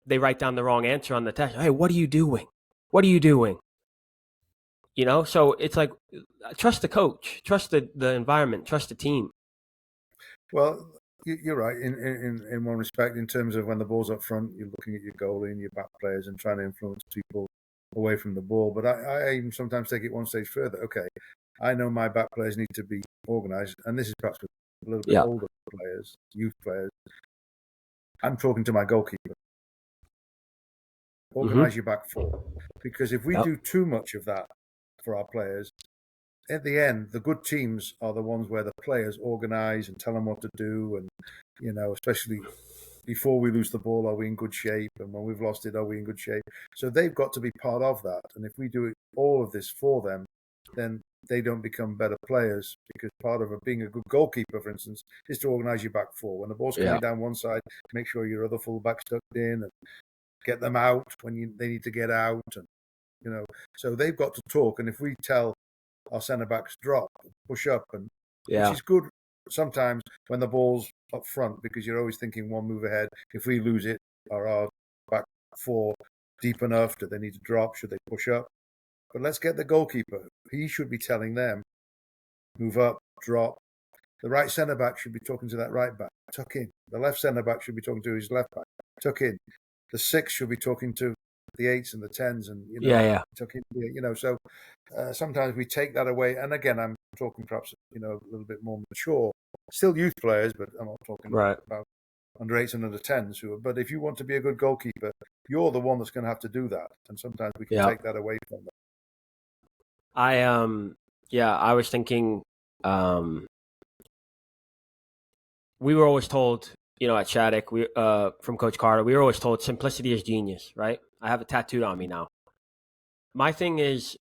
they write down the wrong answer on the test. Hey, what are you doing? What are you doing? So it's like, trust the coach, trust the environment, trust the team. Well, you're right in one respect. In terms of when the ball's up front, you're looking at your goalie and your back players and trying to influence people away from the ball. But I even sometimes take it one stage further. Okay, I know my back players need to be organised, and this is perhaps with a little bit Yeah. older players, youth players. I'm talking to my goalkeeper. Organise your back four, because if we Yep. do too much of that for our players, at the end, the good teams are the ones where the players organise and tell them what to do, and especially before we lose the ball, are we in good shape? And when we've lost it, are we in good shape? So they've got to be part of that. And if we do all of this for them, then they don't become better players, because part of being a good goalkeeper, for instance, is to organise your back four. When the ball's coming down one side, make sure your other fullback's tucked in and get them out when they need to get out. And so they've got to talk. And if we tell our centre backs drop, push up, and which is good sometimes when the ball's up front, because you're always thinking one move ahead. If we lose it, are our back four deep enough? Do they need to drop? Should they push up? But let's get the goalkeeper. He should be telling them, move up, drop. The right centre back should be talking to that right back, tuck in. The left centre back should be talking to his left back, tuck in. The 6 should be talking to the 8s and the 10s, and tuck in. So sometimes we take that away. And again, I'm talking perhaps a little bit more mature, still youth players, but I'm not talking about under 8s and under 10s. But if you want to be a good goalkeeper, you're the one that's going to have to do that. And sometimes we can take that away from them. I was thinking, we were always told, at Shattuck, from Coach Carter, we were always told simplicity is genius, right? I have it tattooed on me now. My thing is,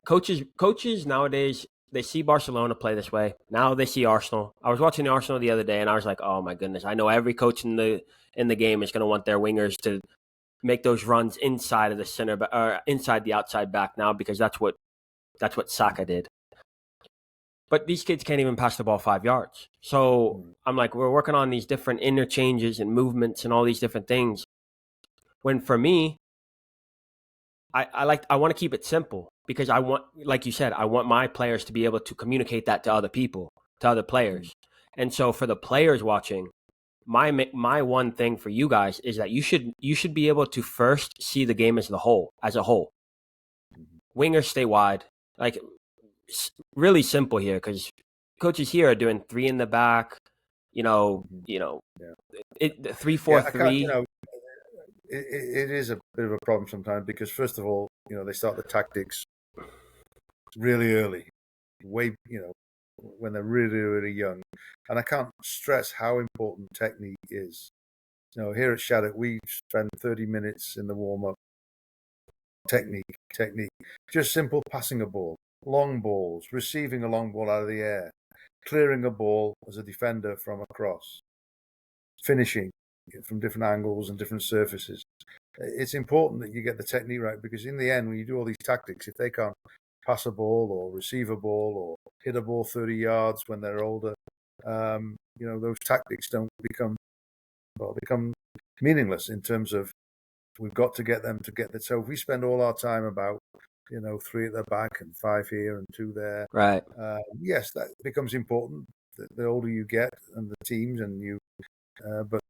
coaches nowadays, they see Barcelona play this way. Now they see Arsenal. I was watching the Arsenal the other day, and I was like, oh my goodness, I know every coach in the game is going to want their wingers to make those runs inside of the center, or inside the outside back now, because that's what Saka did. But these kids can't even pass the ball 5 yards. So I'm like, we're working on these different interchanges and movements and all these different things. When for me, I want to keep it simple, because I want, like you said, I want my players to be able to communicate that to other people, to other players. And so for the players watching, my one thing for you guys is that you should be able to first see the game as a whole. Wingers stay wide, like really simple here, because coaches here are doing 3 in the back, 3-4-3. It is a bit of a problem sometimes, because first of all, they start the tactics really early, when they're really, really young. And I can't stress how important technique is. Here at Shattuck, we spend 30 minutes in the warm-up. Technique. Just simple passing a ball, long balls, receiving a long ball out of the air, clearing a ball as a defender from across, finishing from different angles and different surfaces. It's important that you get the technique right, because in the end, when you do all these tactics, if they can't pass a ball or receive a ball or hit a ball 30 yards when they're older, those tactics become meaningless, in terms of we've got to get them to get that. So if we spend all our time about 3 at the back and 5 here and 2 there, right? Yes, that becomes important. The older you get and the teams, and you. But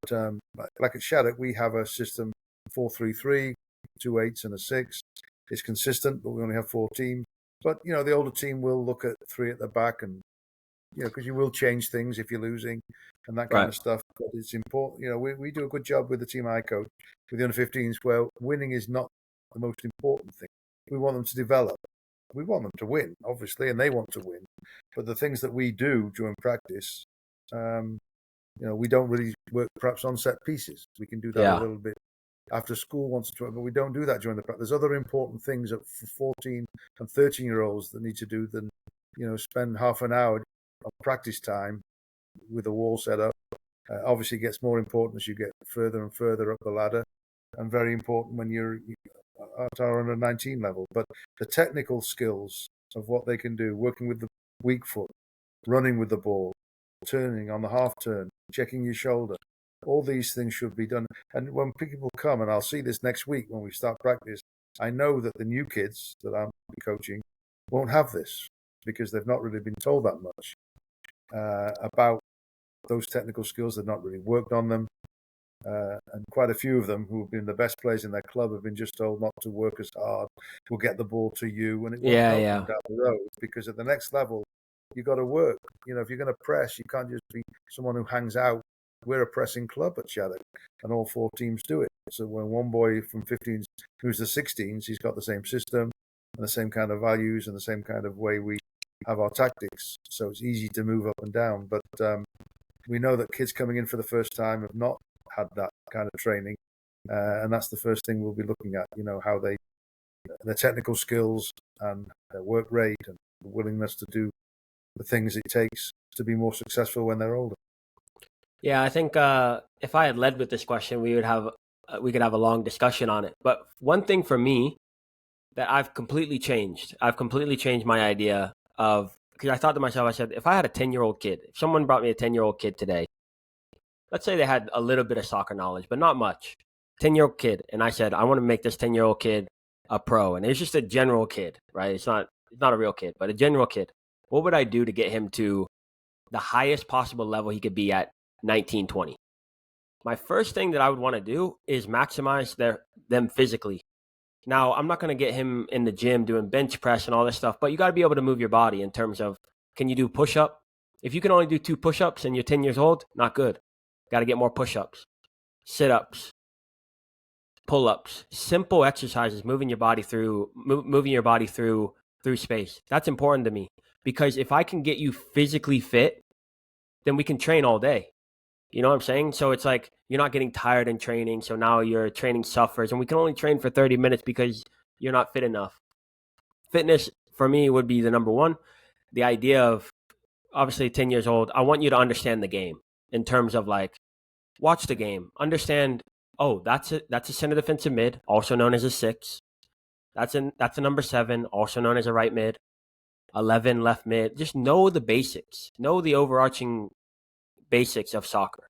like at Shattuck, we have a system 4-3-3, 2 8s and a 6. It's consistent, but we only have 4 teams. But the older team will look at 3 at the back, and because you will change things if you're losing and that kind of stuff. But it's important. We do a good job with the team I coach, with the under-15s, where winning is not the most important thing. We want them to develop. We want them to win, obviously, and they want to win. But the things that we do during practice, we don't really work perhaps on set pieces. We can do that a little bit after school once or twice, but we don't do that during the practice. There's other important things that for 14 and 13-year-olds that need to do than spend half an hour of practice time with the wall set up. Obviously, it gets more important as you get further and further up the ladder, and very important when you're at our under 19 level. But the technical skills of what they can do, working with the weak foot, running with the ball, turning on the half turn, checking your shoulder, all these things should be done. And when people come, and I'll see this next week when we start practice, I know that the new kids that I'm coaching won't have this, because they've not really been told that much. about those technical skills. They've not really worked on them. And quite a few of them who have been the best players in their club have been just told not to work as hard. We'll get the ball to you, and it won't help them down the road, because at the next level, you've got to work. If you're going to press, you can't just be someone who hangs out. We're a pressing club at Shattuck, and all 4 teams do it. So when one boy from 15s who's the 16s, he's got the same system and the same kind of values and the same kind of way we have our tactics. So it's easy to move up and down. But we know that kids coming in for the first time have not had that kind of training, and that's the first thing we'll be looking at. How their technical skills and their work rate and the willingness to do the things it takes to be more successful when they're older. Yeah, I think if I had led with this question, we could have a long discussion on it. But one thing for me that I've completely changed my idea of, because I thought to myself, I said, if I had a 10-year-old kid, if someone brought me a 10-year-old kid today, let's say they had a little bit of soccer knowledge, but not much, 10-year-old kid, and I said, I want to make this 10-year-old kid a pro, and it's just a general kid, right? It's not a real kid, but a general kid. What would I do to get him to the highest possible level he could be at 19, 20? My first thing that I would want to do is maximize them physically. Now, I'm not going to get him in the gym doing bench press and all this stuff, but you got to be able to move your body in terms of, can you do push-up? If you can only do 2 push-ups and you're 10 years old, not good. Got to get more push-ups, sit-ups, pull-ups, simple exercises, moving your body through space. That's important to me, because if I can get you physically fit, then we can train all day. You know what I'm saying? So it's like you're not getting tired in training, so now your training suffers, and we can only train for 30 minutes because you're not fit enough. Fitness, for me, would be the number one. The idea of, obviously, 10 years old, I want you to understand the game in terms of, like, watch the game. Understand, that's a center defensive mid, also known as a 6. That's a number 7, also known as a right mid. 11 left mid. Just know the basics. Know the overarching basics of soccer,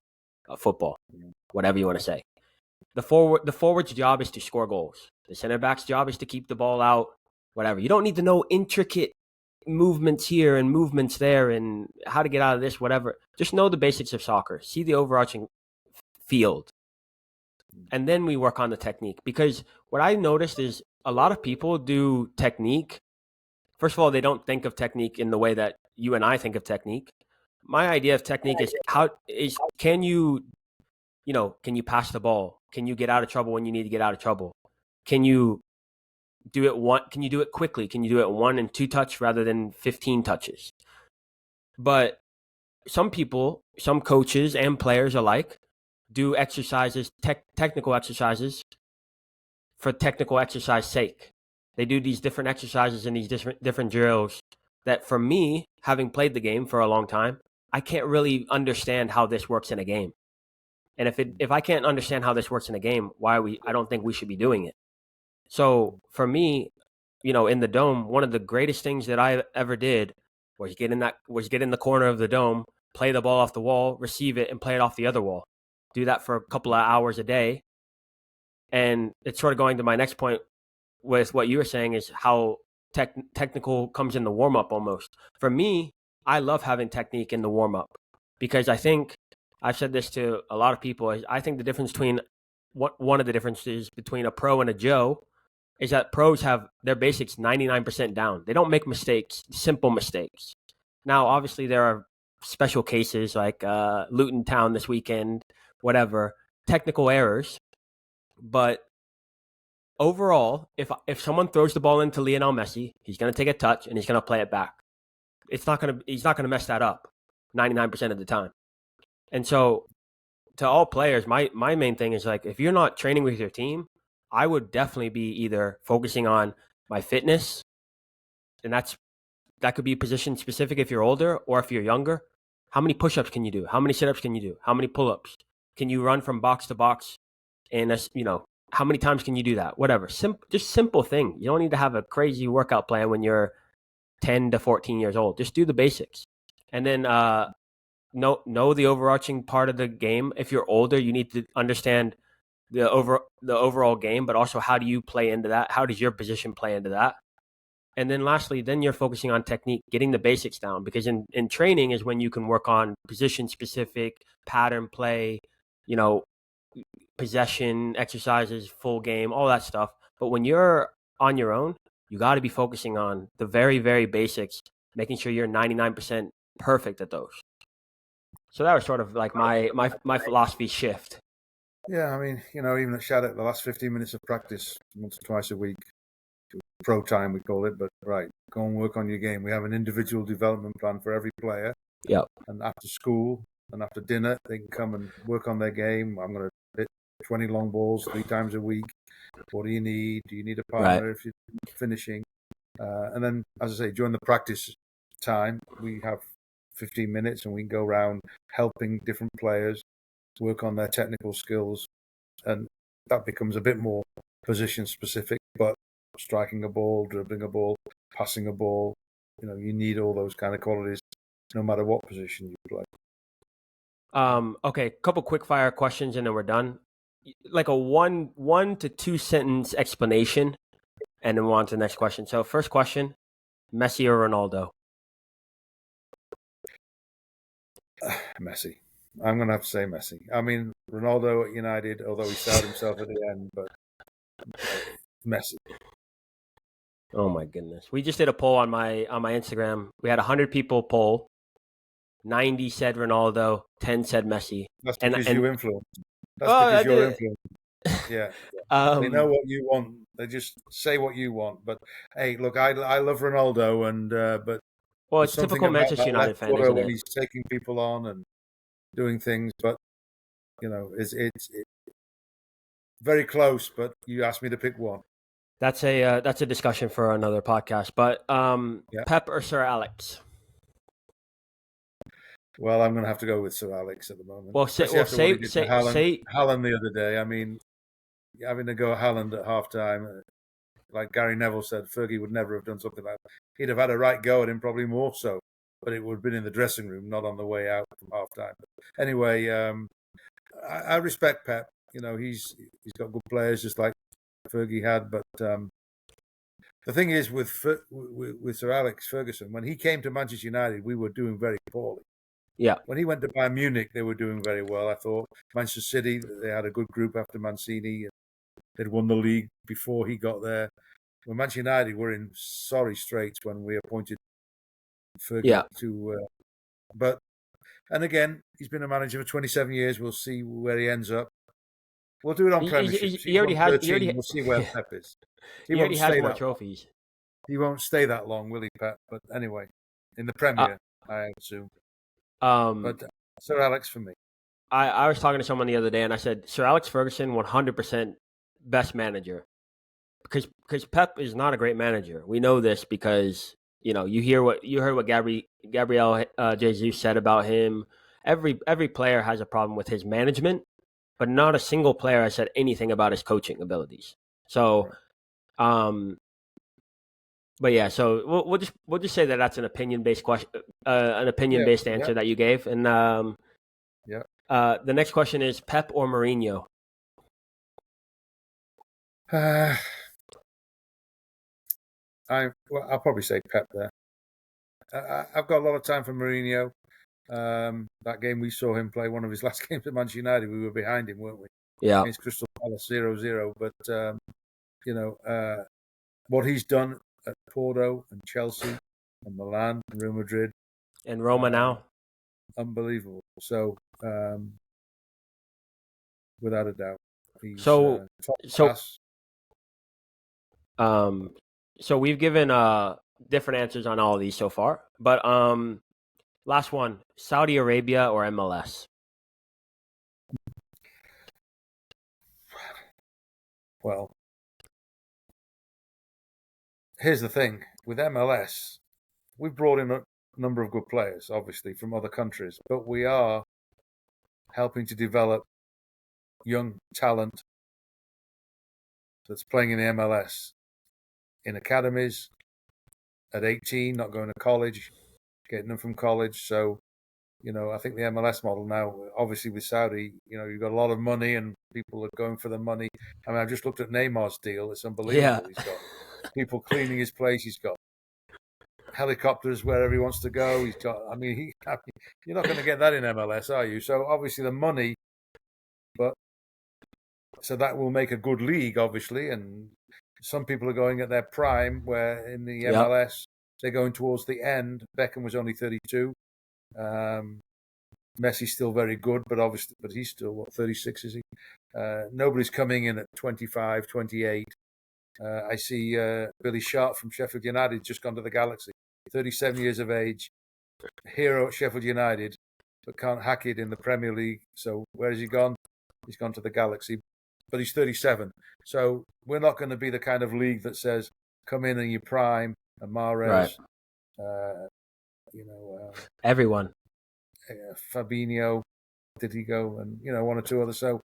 football, whatever you want to say. The forward's job is to score goals. The center back's job is to keep the ball out, whatever. You don't need to know intricate movements here and movements there and how to get out of this, whatever. Just know the basics of soccer. See the overarching field. And then we work on the technique. Because what I noticed is a lot of people do technique. First of all, they don't think of technique in the way that you and I think of technique. My idea of technique is can you pass the ball? Can you get out of trouble when you need to get out of trouble? Can you do it quickly? Can you do it 1 and 2 touch rather than 15 touches? But some people, some coaches and players alike, do exercises, technical exercises for technical exercise sake. They do these different exercises and these different drills that, for me, having played the game for a long time, I can't really understand how this works in a game. And if I can't understand how this works in a game, I don't think we should be doing it. So for me, in the dome, one of the greatest things that I ever did was get in the corner of the dome, play the ball off the wall, receive it, and play it off the other wall. Do that for a couple of hours a day. And it's sort of going to my next point with what you were saying, is how technical comes in the warm-up almost. For me, I love having technique in the warm-up, because I think, I've said this to a lot of people, is I think the difference between, one of the differences between a pro and a Joe is that pros have their basics 99% down. They don't make mistakes, simple mistakes. Now, obviously, there are special cases like Luton Town this weekend, whatever, technical errors. But overall, if someone throws the ball into Lionel Messi, he's going to take a touch and he's going to play it back. He's not going to mess that up 99% of the time. And so, to all players, my main thing is, like, if you're not training with your team, I would definitely be either focusing on my fitness, and that could be position specific if you're older, or if you're younger. How many push-ups can you do? How many sit-ups can you do? How many pull-ups? Can you run from box to box? And how many times can you do that? Whatever. Just simple thing. You don't need to have a crazy workout plan when you're 10 to 14 years old. Just do the basics. And then know the overarching part of the game. If you're older, you need to understand the overall game, but also how do you play into that? How does your position play into that? And then lastly, then you're focusing on technique, getting the basics down, because in training is when you can work on position specific pattern play, you know, possession exercises, full game, all that stuff. But when you're on your own, you got to be focusing on the very, very basics, making sure you're 99% perfect at those. So that was sort of like my philosophy shift. Yeah, I mean, even at Shattuck, the last 15 minutes of practice once or twice a week, pro time we call it, but right, go and work on your game. We have an individual development plan for every player. Yeah. And after school and after dinner, they can come and work on their game. I'm going to hit 20 long balls 3 times a week. What do you need? Do you need a partner if you're finishing? And then, as I say, during the practice time, we have 15 minutes and we can go around helping different players work on their technical skills. And that becomes a bit more position specific, but striking a ball, dribbling a ball, passing a ball, you need all those kind of qualities no matter what position you play. Okay, couple quick fire questions and then we're done. Like a one to 2 sentence explanation, and then we'll on to the next question. So first question, Messi or Ronaldo? Messi. I'm going to have to say Messi. I mean, Ronaldo at United, although he soured himself at the end, but Messi. Oh my goodness. We just did a poll on my Instagram. We had 100 people poll. 90 said Ronaldo, 10 said Messi. That's because you influence. That's because you're influenced. Yeah. They know what you want. They just say what you want. But hey, look, I love Ronaldo, and but well, it's typical Manchester United fan, isn't when it? he's taking people on and doing things, but it's very close. But you asked me to pick one. That's a discussion for another podcast. But Pep or Sir Alex? Well, I'm going to have to go with Sir Alex at the moment. Well, say Haaland the other day. I mean, having to go at Haaland at halftime, like Gary Neville said, Fergie would never have done something like that. He'd have had a right go at him, probably more so, but it would have been in the dressing room, not on the way out from halftime. But anyway, I respect Pep. He's got good players, just like Fergie had. But the thing is, with Sir Alex Ferguson, when he came to Manchester United, we were doing very poorly. Yeah. When he went to Bayern Munich, they were doing very well, I thought. Manchester City, they had a good group after Mancini. They'd won the league before he got there. When Manchester United were in sorry straits when we appointed Fergie to... and again, he's been a manager for 27 years. We'll see where he ends up. We'll do it on Premiership. He already has... We'll see where Pep is. He already has more trophies. He won't stay that long, will he, Pep? But anyway, in the Premier, I assume. But Sir Alex for me. I was talking to someone the other day and I said, Sir Alex Ferguson, 100% best manager. Because Pep is not a great manager. We know this because, you heard what Gabriel Jesus said about him. Every player has a problem with his management, but not a single player has said anything about his coaching abilities. So, but yeah, so we'll just say that that's an opinion-based question, an answer that you gave, and the next question is Pep or Mourinho. I'll probably say Pep there. I've got a lot of time for Mourinho. That game we saw him play, one of his last games at Manchester United, we were behind him, weren't we? Yeah. Against Crystal Palace 0-0. But what he's done at Porto and Chelsea and Milan and Real Madrid and Roma now, unbelievable. So without a doubt, he's top class. So we've given different answers on all of these so far, but last one: Saudi Arabia or MLS? Well, here's the thing. With MLS, we've brought in a number of good players, obviously, from other countries, but we are helping to develop young talent that's playing in the MLS, in academies, at 18, not going to college, getting them from college. So, I think the MLS model now, obviously with Saudi, you've got a lot of money and people are going for the money. I mean, I've just looked at Neymar's deal. It's unbelievable. Yeah. He's got people cleaning his place. He's got helicopters wherever he wants to go. He's got. I mean, you're not going to get that in MLS, are you? So obviously the money, but so that will make a good league, obviously. And some people are going at their prime, where in the MLS they're going towards the end. Beckham was only 32. Messi's still very good, but he's still 36, is he? Nobody's coming in at 25, 28. I see Billy Sharp from Sheffield United just gone to the Galaxy. 37 years of age, hero at Sheffield United, but can't hack it in the Premier League. So where has he gone? He's gone to the Galaxy, but he's 37. So we're not going to be the kind of league that says, come in your prime, and Mahrez, everyone. Fabinho, did he go? And, one or two others. So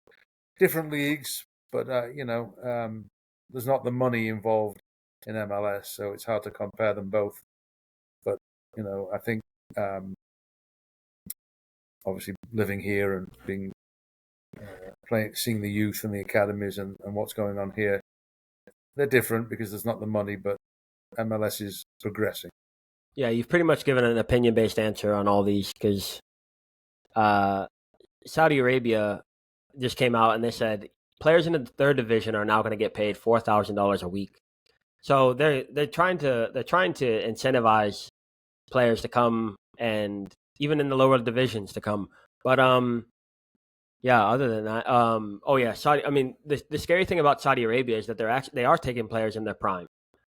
different leagues, but, there's not the money involved in MLS, so it's hard to compare them both. But, I think obviously living here and being seeing the youth and the academies and what's going on here, they're different because there's not the money, but MLS is progressing. Yeah, you've pretty much given an opinion-based answer on all these because Saudi Arabia just came out and they said players in the third division are now going to get paid $4,000 a week. So they're trying to incentivize players to come, and even in the lower divisions to come. But other than that, Saudi. I mean, the scary thing about Saudi Arabia is that they are taking players in their prime.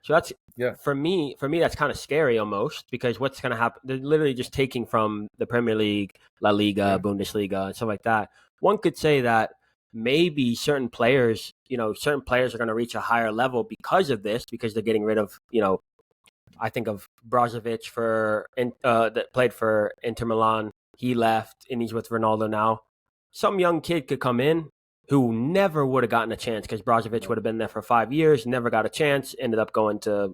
So that's for me that's kind of scary almost, because what's going to happen? They're literally just taking from the Premier League, La Liga, Bundesliga, and stuff like that. One could say that maybe certain players are going to reach a higher level because of this, because they're getting rid of, I think of Brozovic that played for Inter Milan. He left and he's with Ronaldo now. Some young kid could come in who never would have gotten a chance because Brozovic would have been there for 5 years, never got a chance, ended up going to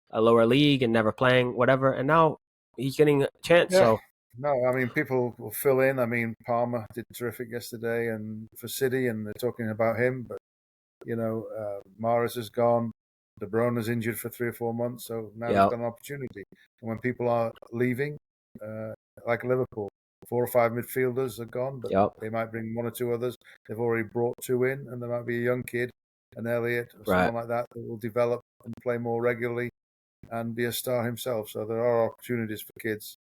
a lower league and never playing, whatever. And now he's getting a chance. Yeah. So no, I mean, people will fill in. I mean, Palmer did terrific yesterday and for City, and they're talking about him. But, Mahrez is gone. De Bruyne is injured for 3 or 4 months. So now he's got an opportunity. And when people are leaving, like Liverpool, 4 or 5 midfielders are gone, but they might bring 1 or 2 others. They've already brought 2 in, and there might be a young kid, an Elliott or someone like that will develop and play more regularly and be a star himself. So there are opportunities for kids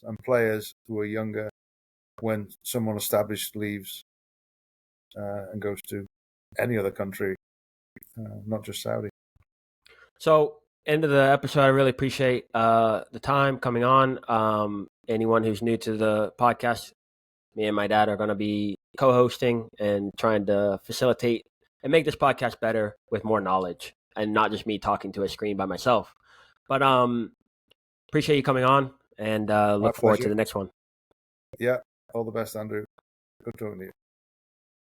and players who are younger when someone established leaves and goes to any other country, not just Saudi. So, end of the episode, I really appreciate the time coming on. Anyone who's new to the podcast, me and my dad are going to be co-hosting and trying to facilitate and make this podcast better with more knowledge and not just me talking to a screen by myself. But appreciate you coming on, and look forward to the next one. Yeah, all the best, Andrew. Good talking to you.